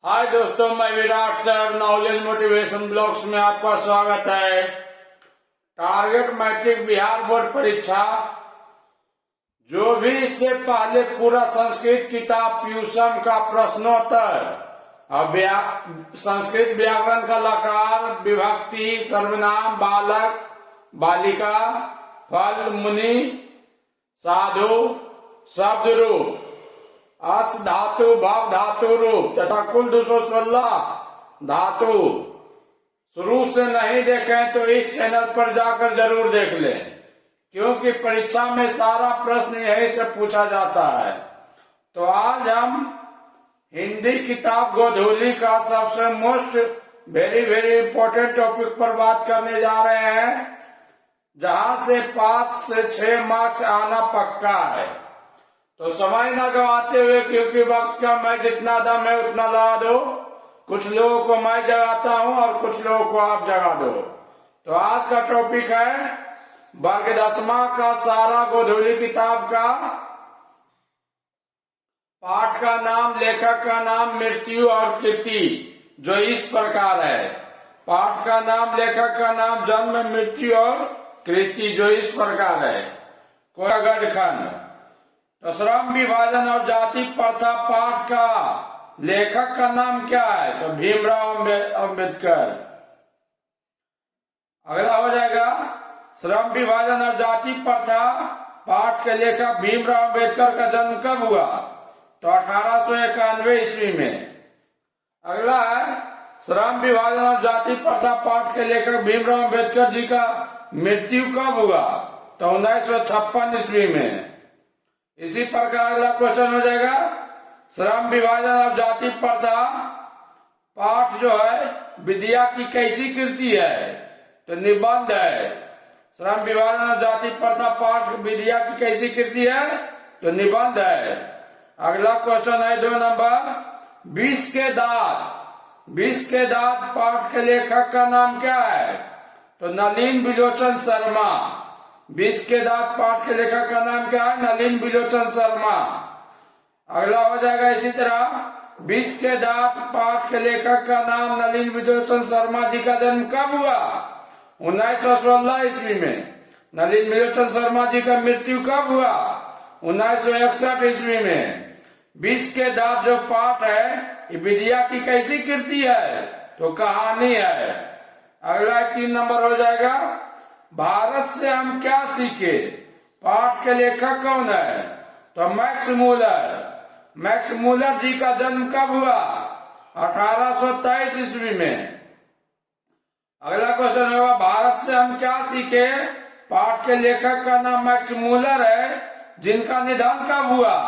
हाय दोस्तों, मैं Virat sir knowledge motivation blogs में आपका स्वागत है। टारगेट मैट्रिक बिहार बोर्ड परीक्षा जो भी इससे पहले पूरा संस्कृत किताब ट्यूशन का प्रश्नोत्तर और संस्कृत व्याकरण का लकार, विभक्ति, सर्वनाम, बालक, बालिका, फल, मुनि, साधु, शब्द रूप, अस धातु, भाव धातु रूप तथा कुल 216 धातु शुरू से नहीं देखें तो इस चैनल पर जाकर जरूर देख लें, क्योंकि परीक्षा में सारा प्रश्न यही से पूछा जाता है। तो आज हम हिंदी किताब गोधूली का सबसे मोस्ट वेरी इम्पोर्टेंट टॉपिक पर बात करने जा रहे हैं, जहां से 5 से 6 मार्क्स आना पक्का है। तो समय न गवाते हुए, क्योंकि वक्त का मैं जितना दम है उतना लगा दो। कुछ लोगों को मैं जगाता हूं और कुछ लोगों को आप जगा दो। तो आज का टॉपिक है वर्ग 10वां का सारा गोधूली किताब का पाठ का नाम, लेखक का नाम, मृत्यु और कीर्ति, जो इस प्रकार है। पाठ का नाम, लेखक का नाम, जन्म, मृत्यु और कीर्ति, जो इस प्रकार है। गढ़खंड। तो श्रम विभाजन और जाति प्रथा पाठ का लेखक का नाम क्या है? तो भीमराव अंबेडकर। अगला हो जाएगा श्रम विभाजन और जाति प्रथा पाठ के लेखक भीमराव अंबेडकर का जन्म कब हुआ? तो 1891 ईस्वी में। अगला है श्रम विभाजन और जाति प्रथा पाठ के लेखक भीमराव अंबेडकर जी का मृत्यु कब हुआ? तो 1956 ईस्वी में। इसी प्रकार अगला क्वेश्चन हो जाएगा श्रम विभाजन और जाति प्रथा पाठ जो है विद्या की कैसी कृति है? तो निबंध है। श्रम विभाजन और जाति प्रथा पाठ विद्या की कैसी कृति है? तो निबंध है। अगला क्वेश्चन है 2 नंबर, 20 के दांत। 20 के दांत पाठ के लेखक का नाम क्या है? तो नलिन बिलोचन शर्मा। 20 के दांत पाठ के लेखक का नाम क्या है? नलिन बिलोचन शर्मा। अगला हो जाएगा इसी तरह 20 के दांत पाठ के लेखक का नाम नलिन बिलोचन शर्मा जी का जन्म कब हुआ? 1916 ईस्वी में। नलिन बिलोचन शर्मा जी का मृत्यु कब हुआ? 1961 ईस्वी में। 20 के दांत जो पाठ है ये विद्या की कैसी कृति है? तो कहानी है। अगला 3 नंबर हो जाएगा भारत से हम क्या सीखे? पाठ के लेखक कौन है? तो मैक्स मूलर। मैक्स मूलर जी का जन्म कब हुआ? 1823 ईस्वी में। अगला क्वेश्चन होगा भारत से हम क्या सीखे? पाठ के लेखक का नाम मैक्स मूलर है, जिनका निधन कब हुआ?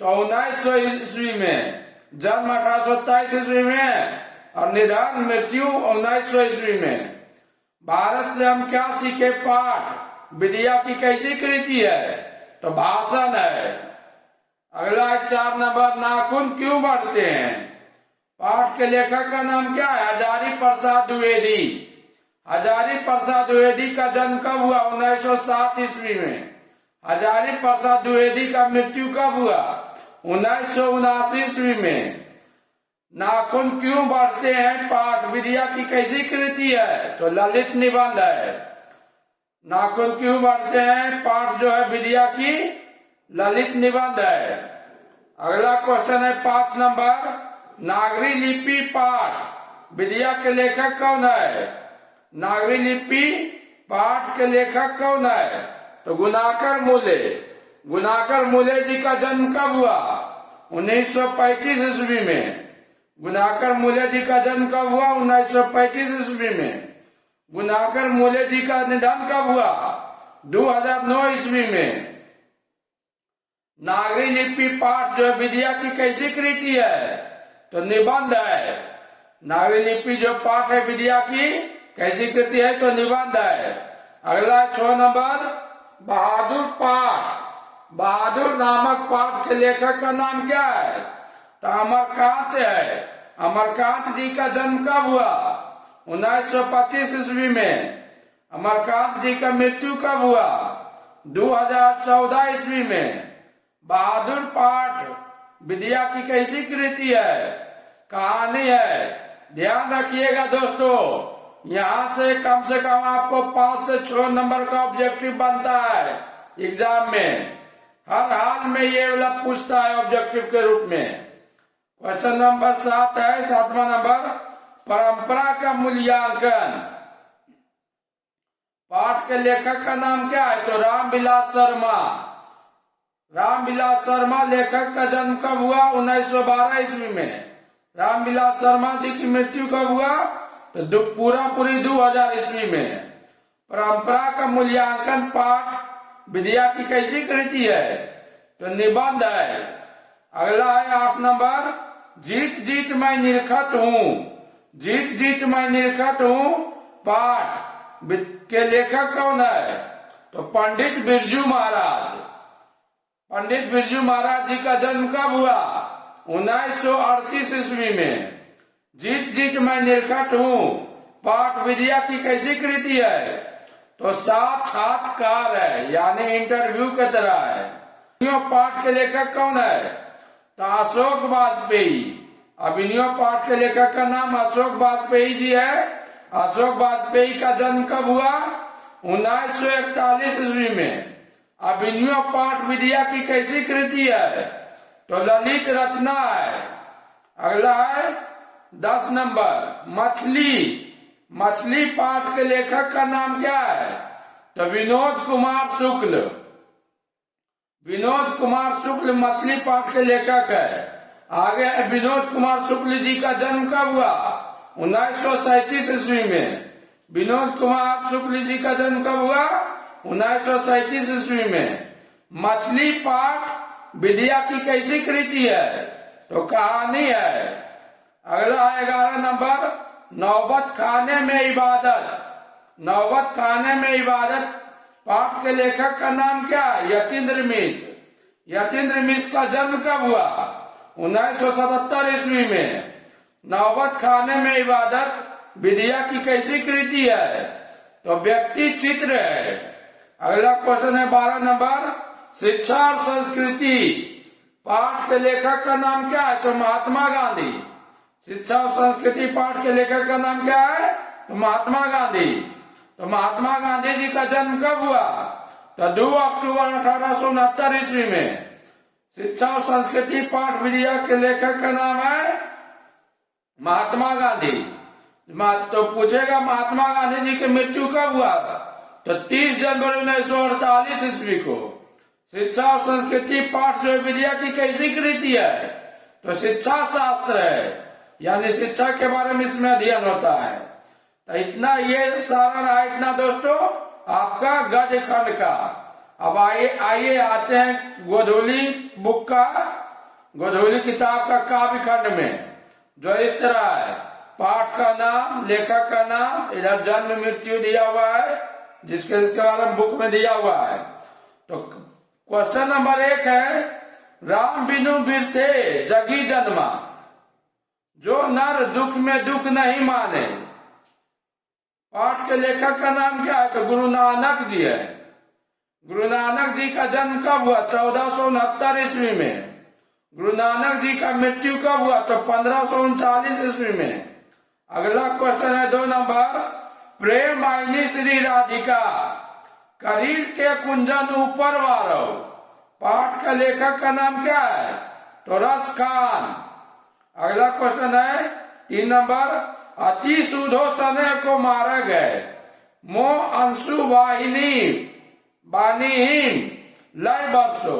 तो 1900 ईस्वी में। जन्म 1823 ईस्वी में और निधन मृत्यु 1900 ईस्वी में। भारत से हम क्या सीखे पाठ विद्या की कैसी कृति है? तो भाषण है। अगला 4 नंबर, नाखून क्यों बढ़ते हैं? पाठ के लेखक का नाम क्या है? हजारी प्रसाद द्विवेदी। हजारी प्रसाद द्विवेदी का जन्म कब हुआ? 1907 ईस्वी में। हजारी प्रसाद द्विवेदी का मृत्यु कब हुआ? 1979 ईस्वी में। नाखून क्यों बढ़ते हैं पाठ विद्या की कैसी कृति है? तो ललित निबंध है। नाखून क्यों बढ़ते हैं पाठ जो है विद्या की ललित निबंध है। अगला क्वेश्चन है 5 नंबर, नागरी लिपि पाठ विद्या के लेखक कौन है? नागरी लिपि पाठ के लेखक कौन है? तो गुणाकर मूले। गुणाकर मूले जी का जन्म कब हुआ? 1935 ईस्वी में। गुणाकर मूले जी का जन्म कब हुआ? 1935 ईस्वी में। गुणाकर मूले जी का निधन कब हुआ? 2009 ईस्वी में। नागरी लिपि पाठ जो विद्या की कैसी कृति है? तो निबंध है। नागरी लिपि जो पाठ है विद्या की कैसी कृति है? तो निबंध है। अगला 6 नंबर, बहादुर पाठ। बहादुर नामक पाठ के लेखक का नाम क्या है? तो अमरकांत है। अमरकांत जी का जन्म कब हुआ? 1925 ईस्वी में। अमरकांत जी का मृत्यु कब हुआ? 2014 ईस्वी में। बहादुर पाठ विद्या की कैसी कृति है? कहानी है। ध्यान रखिएगा दोस्तों, यहाँ से कम आपको 5 से 6 नंबर का ऑब्जेक्टिव बनता है एग्जाम में। हर हाल में ये वाला पूछता है ऑब्जेक्टिव के रूप में। क्वेश्चन नंबर 7 है, 7वां नंबर, परंपरा का मूल्यांकन। पाठ के लेखक का नाम क्या है? तो रामविलास शर्मा। रामविलास शर्मा लेखक का जन्म कब हुआ? 1912 ईस्वी में। रामविलास शर्मा जी की मृत्यु कब हुआ? तो पूरी 2000 ईस्वी में। परंपरा का मूल्यांकन पाठ विद्या की कैसी कृति है? तो निबंध है। अगला है 8 नंबर, जीत जीत मैं निरखत हूँ। जीत जीत मैं निरखत हूँ पाठ के लेखक कौन है? तो पंडित बिरजू महाराज। पंडित बिरजू महाराज जी का जन्म कब हुआ? 1938 ईस्वी में। जीत जीत मैं निरखत हूँ पाठ विद्या की कैसी कृति है? तो साक्षात्कार है, यानी इंटरव्यू की तरह है। पाठ के लेखक कौन है? तो अशोक वाजपेयी। अभिनव पाठ के लेखक का नाम अशोक वाजपेयी जी है। अशोक वाजपेयी का जन्म कब हुआ? 1941 ईस्वी में। अभिनव पाठ विद्या की कैसी कृति है? तो ललित रचना है। अगला है 10 नंबर, मछली। मछली पाठ के लेखक का नाम क्या है? तो विनोद कुमार शुक्ल। विनोद कुमार शुक्ल मछली पाठ के लेखक है। आगे विनोद कुमार शुक्ल जी का जन्म कब हुआ? 1937 ईस्वी में। विनोद कुमार शुक्ल जी का जन्म कब हुआ? 1937 ईस्वी में। मछली पाठ विद्या की कैसी कृति है? तो कहानी है। अगला है 11 नंबर, नौबत खाने में इबादत। नौबत खाने में इबादत पाठ के लेखक का नाम क्या है? यतीन्द्र मिश्र। यतीन्द्र मिश्र का जन्म कब हुआ? 1977 ईस्वी में। नौबत खाने में इबादत विद्या की कैसी कृति है? तो व्यक्ति चित्र है। अगला क्वेश्चन है 12 नंबर, शिक्षा और संस्कृति पाठ के लेखक का नाम क्या है? तो महात्मा गांधी। शिक्षा और संस्कृति पाठ के लेखक का नाम क्या है? तो महात्मा गांधी। तो महात्मा गांधी जी का जन्म कब हुआ? तो 2 अक्टूबर 1869 ईस्वी में। शिक्षा और संस्कृति पाठ विद्या के लेखक का नाम है महात्मा गांधी। तो पूछेगा महात्मा गांधी जी की मृत्यु कब हुआ? तो 30 जनवरी 1948 ईस्वी को। शिक्षा और संस्कृति पाठ जो विद्या की कैसी कृति है? तो शिक्षा शास्त्र है, यानी शिक्षा के बारे में इसमें अध्ययन होता है। तो इतना ये सारा रहा इतना दोस्तों आपका गद्य खंड का। अब आइए आते हैं गोधूली बुक का, गोधूली किताब का काव्य खंड में, जो इस तरह है। पाठ का नाम, लेखक का नाम, इधर जन्म मृत्यु दिया हुआ है, जिसके बारे में बुक में दिया हुआ है। तो क्वेश्चन नंबर 1 है, राम बिनु बिरथे जगी जन्मा, जो नर दुख में दुख नहीं माने। पाठ के लेखक का नाम क्या है? तो गुरु नानक जी है। गुरु नानक जी का जन्म कब हुआ? 1469 ईस्वी में। गुरु नानक जी का मृत्यु कब हुआ? तो 1539 ईस्वी में। अगला क्वेश्चन है 2 नंबर, प्रेम आईनी श्री राधिका करील के कुंजन ऊपर वारो। पाठ का लेखक का नाम क्या है? तो रस खान। अगला क्वेश्चन है 3 नंबर, अति सुधो सने को मारे गए मो अंशु वाहिनी बानीहीन लय बरसो।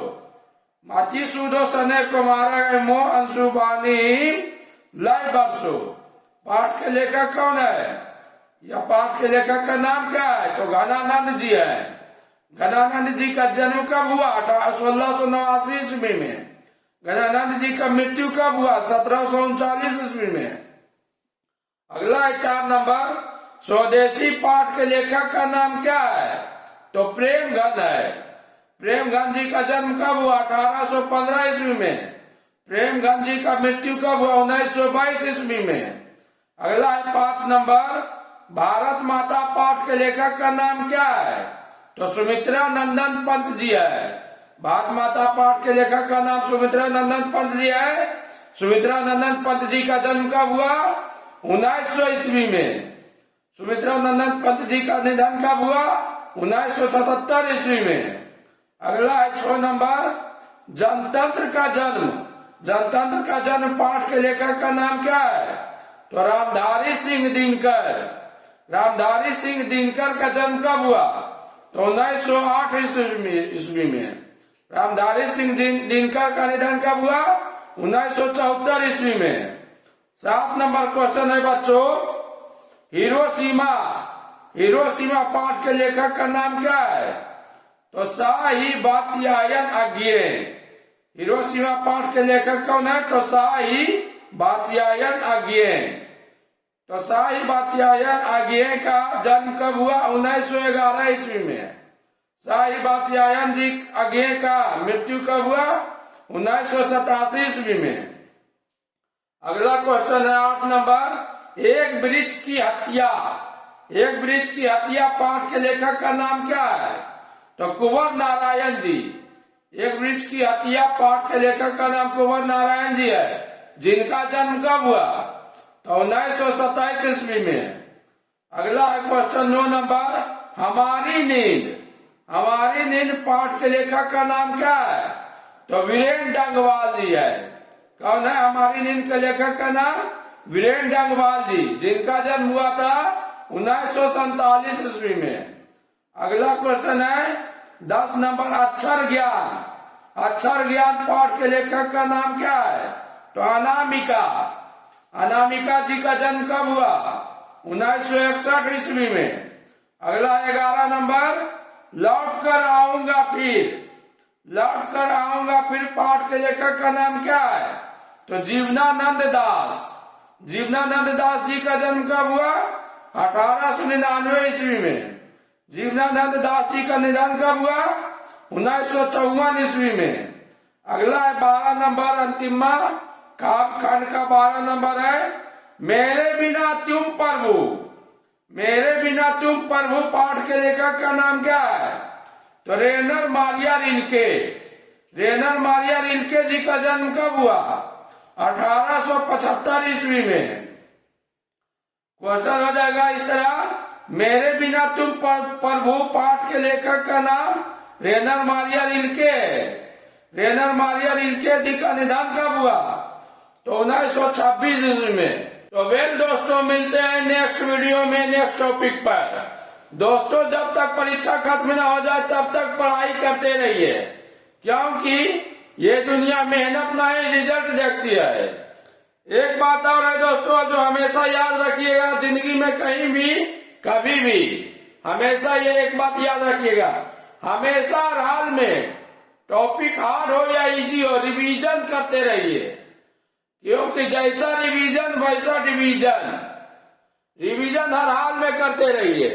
अति सुधो सने को मारा गए मो अंशु बानीहीन लय बरसो। पाठ के लेखक कौन है? या पाठ के लेखक का नाम क्या है? तो घनानंद जी है। घनानंद जी का जन्म कब हुआ? 1689 ईस्वी में। घनानंद जी का मृत्यु कब हुआ? 1739 ईस्वी में। अगला है 4 नंबर, स्वदेशी पाठ के लेखक का नाम क्या है? तो प्रेमघन है। प्रेमघन जी का जन्म कब हुआ? 1815 ईस्वी में। प्रेमघन जी का मृत्यु कब हुआ? 1922 ईस्वी में। अगला है 5 नंबर, भारत माता पाठ के लेखक का नाम क्या है? तो सुमित्रा नंदन पंत जी है। भारत माता पाठ के लेखक का नाम सुमित्रा नंदन पंत जी है। सुमित्रा नंदन पंत जी का जन्म कब हुआ? 1900 ईस्वी में। सुमित्रा नंदन पंत जी का निधन कब हुआ? 1977 ईस्वी में। अगला है 6 नंबर, जनतंत्र का जन्म। जनतंत्र का जन्म पाठ के लेखक का नाम क्या है? तो रामधारी सिंह दिनकर। रामधारी सिंह दिनकर का जन्म कब हुआ? तो 1908 ईस्वी में। रामधारी सिंह दिनकर का निधन कब हुआ? 1974 ईस्वी में। 7 नंबर क्वेश्चन है बच्चों, हिरोशिमा। हिरोशिमा पाठ के लेखक का नाम क्या है? तो साई बात्स्यायन अज्ञे। हिरोशिमा पाठ के लेखक कौन है? तो साई बात्स्यायन अज्ञे। तो साई बात्स्यायन अज्ञे का जन्म कब हुआ? 1911 ईस्वी में। साई बात्स्यायन जी अज्ञे का मृत्यु कब हुआ? 1987 ईस्वी में। अगला क्वेश्चन है 8 नंबर, एक वृक्ष की हत्या। एक वृक्ष की हत्या पाठ के लेखक का नाम क्या है? तो कुंवर नारायण जी। एक वृक्ष की हत्या पाठ के लेखक का नाम कुंवर नारायण जी है, जिनका जन्म कब हुआ? तो 1927 ईस्वी में। अगला है क्वेश्चन 9 नंबर, हमारी नींद। हमारी नींद पाठ के लेखक का नाम क्या है? तो वीरेंद्र डंगवाल जी है। कौन है हमारी नींद के लेखक का नाम? वीरेंद्र डंगवाल जी, जिनका जन्म हुआ था 1947 ईस्वी में। अगला क्वेश्चन है 10 नंबर, अक्षर ज्ञान। अक्षर ज्ञान पाठ के लेखक का नाम क्या है? तो अनामिका। अनामिका जी का जन्म कब हुआ? 1961 ईस्वी में। अगला 11 नंबर, लौट कर आऊंगा फिर। लौट कर आऊंगा फिर पाठ के लेखक का नाम क्या है? तो जीवनानंद दास। जीवनानंद दास जी का जन्म कब हुआ? 1899 ईस्वी में। जीवनानंद दास जी का निधन कब हुआ? 1954 ईस्वी में। अगला है 12 नंबर, अंतिमा काव्य खंड का 12 नंबर है, मेरे बिना तुम प्रभु। मेरे बिना तुम प्रभु पाठ के लेखक का नाम क्या है? तो रेनर मारिया रिल्के। रेनर मारिया रिल्के जी का जन्म कब हुआ? 1875 ईस्वी में। क्वेश्चन हो जाएगा इस तरह, मेरे बिना तुम प्रभु पाठ के लेखक का नाम रेनर मारिया रिल्के। रेनर मारिया रिल्के जी का निधन कब हुआ? तो 1926 ईस्वी में। तो वेल दोस्तों, मिलते हैं नेक्स्ट वीडियो में नेक्स्ट टॉपिक पर। दोस्तों, जब तक परीक्षा खत्म ना हो जाए तब तक पढ़ाई करते रहिए, क्योंकि ये दुनिया मेहनत नहीं रिजल्ट देखती है। एक बात और है दोस्तों, जो हमेशा याद रखिएगा, जिंदगी में कहीं भी कभी भी हमेशा ये एक बात याद रखिएगा, हमेशा हर हाल में टॉपिक हार्ड हो या इजी हो, रिवीजन करते रहिए, क्योंकि जैसा रिवीजन वैसा डिवीजन। रिवीजन हर हाल में करते रहिए।